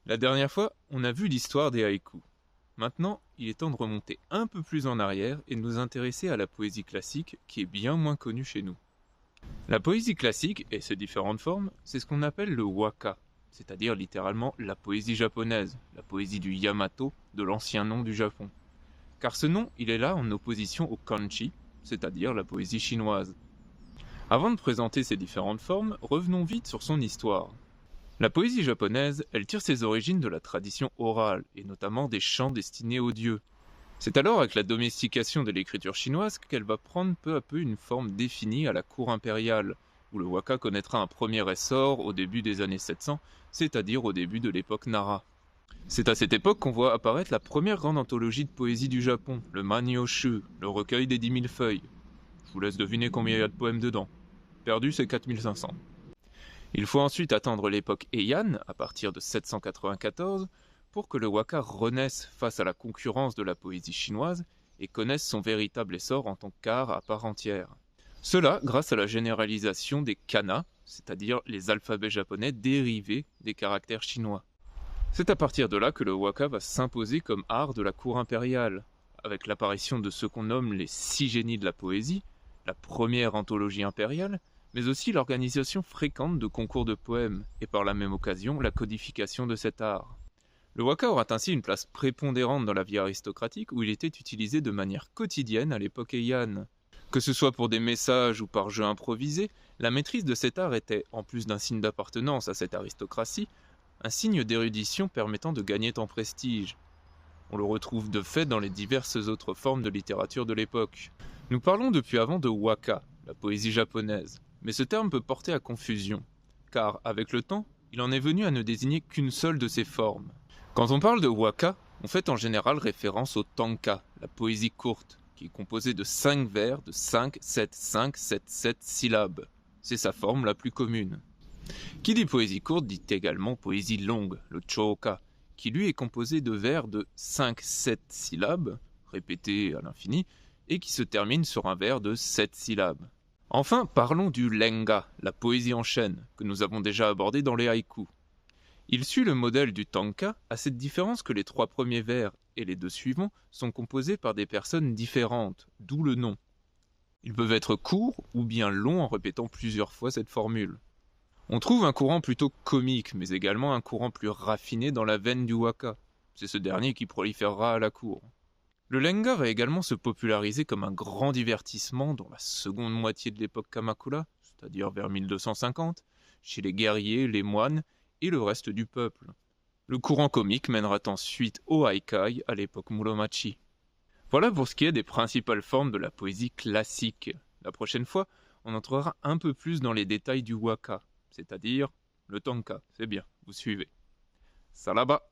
La dernière fois, on a vu l'histoire des haïkus. Maintenant, il est temps de remonter un peu plus en arrière et de nous intéresser à la poésie classique qui est bien moins connue chez nous. La poésie classique et ses différentes formes, c'est ce qu'on appelle le waka, c'est-à-dire littéralement la poésie japonaise, la poésie du Yamato, de l'ancien nom du Japon. Car ce nom, il est là en opposition au kanji, c'est-à-dire la poésie chinoise. Avant de présenter ces différentes formes, revenons vite sur son histoire. La poésie japonaise, elle tire ses origines de la tradition orale, et notamment des chants destinés aux dieux. C'est alors avec la domestication de l'écriture chinoise qu'elle va prendre peu à peu une forme définie à la cour impériale, où le waka connaîtra un premier essor au début des années 700, c'est-à-dire au début de l'époque Nara. C'est à cette époque qu'on voit apparaître la première grande anthologie de poésie du Japon, le Manyoshu, le recueil des 10 000 feuilles. Je vous laisse deviner combien il y a de poèmes dedans. Perdu, c'est 4500. Il faut ensuite attendre l'époque Heian, à partir de 794, pour que le waka renaisse face à la concurrence de la poésie chinoise et connaisse son véritable essor en tant qu'art à part entière. Cela grâce à la généralisation des kana, c'est-à-dire les alphabets japonais dérivés des caractères chinois. C'est à partir de là que le waka va s'imposer comme art de la cour impériale, avec l'apparition de ce qu'on nomme les 6 génies de la poésie, la première anthologie impériale, mais aussi l'organisation fréquente de concours de poèmes, et par la même occasion la codification de cet art. Le waka aura ainsi une place prépondérante dans la vie aristocratique où il était utilisé de manière quotidienne à l'époque Heian. Que ce soit pour des messages ou par jeu improvisé, la maîtrise de cet art était, en plus d'un signe d'appartenance à cette aristocratie, un signe d'érudition permettant de gagner en prestige. On le retrouve de fait dans les diverses autres formes de littérature de l'époque. Nous parlons depuis avant de waka, la poésie japonaise, mais ce terme peut porter à confusion, car avec le temps, il en est venu à ne désigner qu'une seule de ces formes. Quand on parle de waka, on fait en général référence au tanka, la poésie courte, qui est composée de 5 vers de 5, 7, 5, 7, 7 syllabes. C'est sa forme la plus commune. Qui dit poésie courte dit également poésie longue, le choka, qui lui est composé de vers de 5-7 syllabes, répétés à l'infini, et qui se termine sur un vers de 7 syllabes. Enfin, parlons du lenga, la poésie en chaîne, que nous avons déjà abordé dans les haïkus. Il suit le modèle du tanka, à cette différence que les 3 premiers vers et les 2 suivants sont composés par des personnes différentes, d'où le nom. Ils peuvent être courts ou bien longs en répétant plusieurs fois cette formule. On trouve un courant plutôt comique, mais également un courant plus raffiné dans la veine du waka. C'est ce dernier qui proliférera à la cour. Le lenga va également se populariser comme un grand divertissement dans la seconde moitié de l'époque Kamakura, c'est-à-dire vers 1250, chez les guerriers, les moines et le reste du peuple. Le courant comique mènera ensuite au haikai à l'époque Muromachi. Voilà pour ce qui est des principales formes de la poésie classique. La prochaine fois, on entrera un peu plus dans les détails du waka, c'est-à-dire le tanka. C'est bien, vous suivez. Salaba!